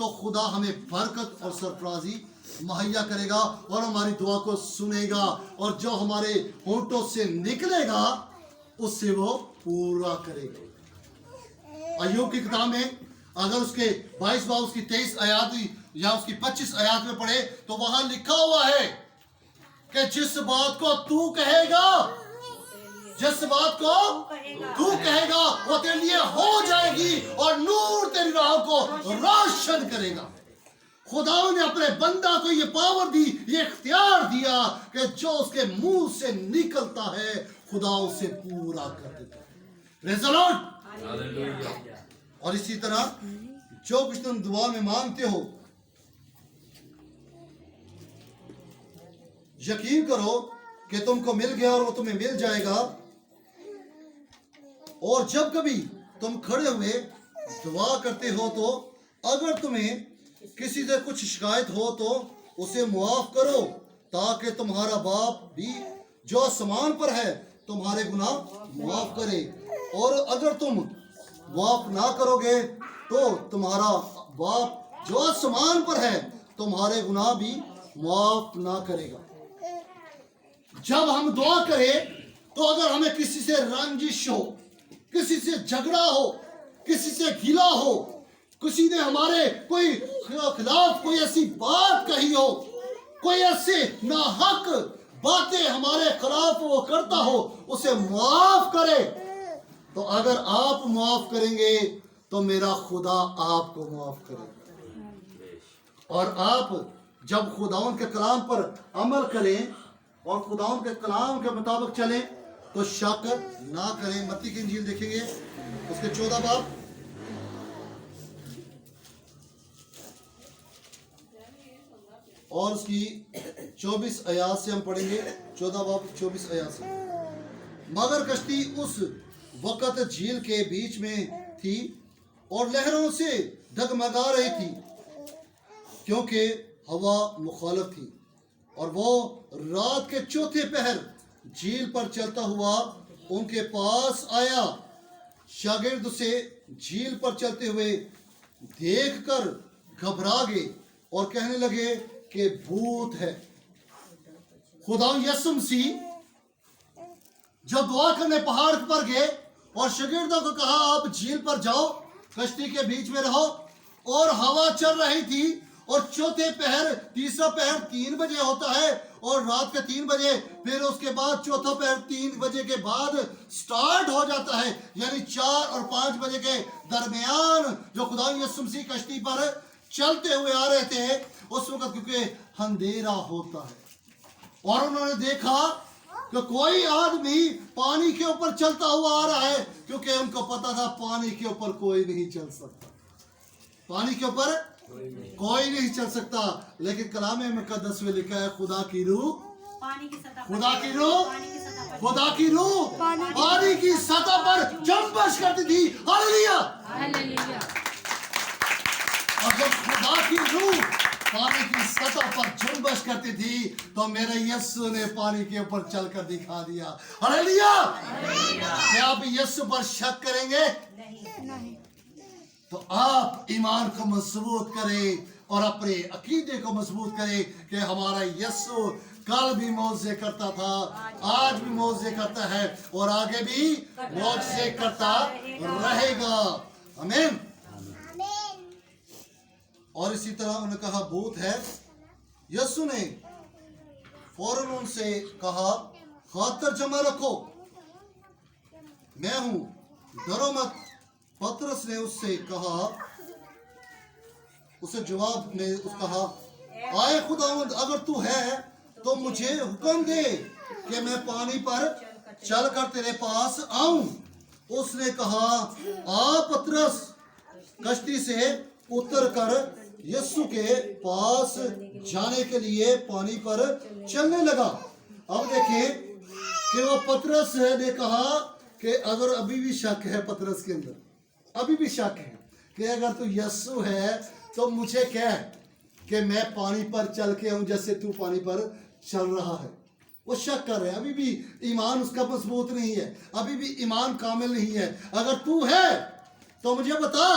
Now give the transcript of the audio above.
तो खुदा हमें बरकत और सरफराजी मुहैया करेगा और हमारी दुआ को सुनेगा, और जो हमारे होंठों से निकलेगा उससे वो पूरा करेगा। अय्यूब की किताब में अगर उसके 22 बाब उसकी 23 आयत या उसकी 25 आयत में पढ़े तो वहां लिखा हुआ है कि जिस बात को तू कहेगा, जिस बात को तू कहेगा वो तेरे लिए हो जाएगी और नूर तेरी राह को रोशन करेगा। खुदा ने अपने बंदा को ये पावर दी, ये इख्तियार दिया कि जो उसके मुंह से निकलता है खुदा उसे पूरा कर देता है। Praise the Lord. और इसी तरह जो कुछ तुम दुआ में मांगते हो, यकीन करो कि तुमको मिल गया और वो तुम्हें मिल जाएगा। और जब कभी तुम खड़े हुए दुआ करते हो तो अगर तुम्हें किसी से कुछ शिकायत हो तो उसे मुआफ करो, ताकि तुम्हारा बाप भी जो आसमान पर है तुम्हारे गुनाह मुआफ करे। और अगर तुम मुआफ ना करोगे तो तुम्हारा बाप जो आसमान पर है तुम्हारे गुनाह भी मुआफ ना करेगा। जब हम दुआ करें तो अगर हमें किसी से रंजिश हो, किसी से झगड़ा हो, किसी से गिला हो, किसी ने हमारे कोई खिलाफ कोई ऐसी बात कही हो, कोई ऐसे नाहक बातें हमारे खिलाफ वो करता हो, उसे माफ करे। तो अगर आप माफ करेंगे तो मेरा खुदा आपको माफ करेगा। और आप जब खुदावन के कलाम पर अमल करें और खुदावन के कलाम के मुताबिक चलें तो शक ना करें। मत्ती की इंजील देखेंगे उसके 14 बाब और उसकी 24 आयत से हम पढ़ेंगे। 14 बाब 24 आयत से। मगर कश्ती उस वक़्त झील के बीच में थी और लहरों से डगमगा रही थी, क्योंकि हवा मुखालिफ थी। और वो रात के चौथे पहर झील पर चलता हुआ उनके पास आया। शागिर्द उसे झील पर चलते हुए देखकर घबरा गए और कहने लगे कि भूत है। खुदा यीशु मसीह जब दुआ करने पहाड़ पर गए और शागिर्दों को कहा आप झील पर जाओ, कश्ती के बीच में रहो, और हवा चल रही थी और चौथे पहर, तीसरा पहर 3 बजे होता है और रात के 3 बजे, फिर उसके बाद चौथा पहर 3 बजे के बाद स्टार्ट हो जाता है, यानी 4 और 5 बजे के दरमियान जो खुदा यीशु मसीह कश्ती पर चलते हुए आ रहे थे उस वक्त, क्योंकि अंधेरा होता है। और उन्होंने देखा कि कोई आदमी पानी के ऊपर चलता हुआ आ रहा है, क्योंकि उनको पता था पानी के ऊपर कोई नहीं चल सकता, पानी के ऊपर कोई नहीं चल सकता। लेकिन कलाम मुकद्दस में लिखा है खुदा की रूह, खुदा की रूह, खुदा की रूह पानी की सतह पर जंबश करती थी। हालेलुया। और जब खुदा की रूह पानी की सतह पर जुम्बश करती थी तो मेरे यीशु ने पानी के ऊपर चलकर दिखा दिया। हालेलुया। क्या आप यीशु पर शक करेंगे? नहीं। तो आप ईमान को मजबूत करें और अपने अकीदे को मजबूत करें कि हमारा यीशु कल भी मौजे करता था, आज भी मौजे करता है और आगे भी मौजे करता रहेगा। आमीन। और इसी तरह उन्होंने कहा भूत है। यीशु ने फौरन उनसे कहा खातर जमा रखो, मैं हूं, डरो मत। पतरस ने उससे कहा, उसे जवाब में कहा आए खुदावंद, अगर तू है तो मुझे हुक्म दे कि मैं पानी पर चलकर तेरे पास आऊं। उसने कहा आ पतरस। कश्ती से उतरकर यीशु के पास जाने के लिए पानी पर चलने लगा। अब देखें कि वो पतरस ने कहा कि अगर अभी भी शक है पतरस के अंदर, अभी भी शक है कि अगर तू यीशु है तो मुझे कह कि मैं पानी पर चल के आऊं जैसे तू पानी पर चल रहा है। वो शक कर रहे हैं, अभी भी ईमान उसका मजबूत नहीं है, अभी भी ईमान कामिल नहीं है। अगर तू है तो मुझे बता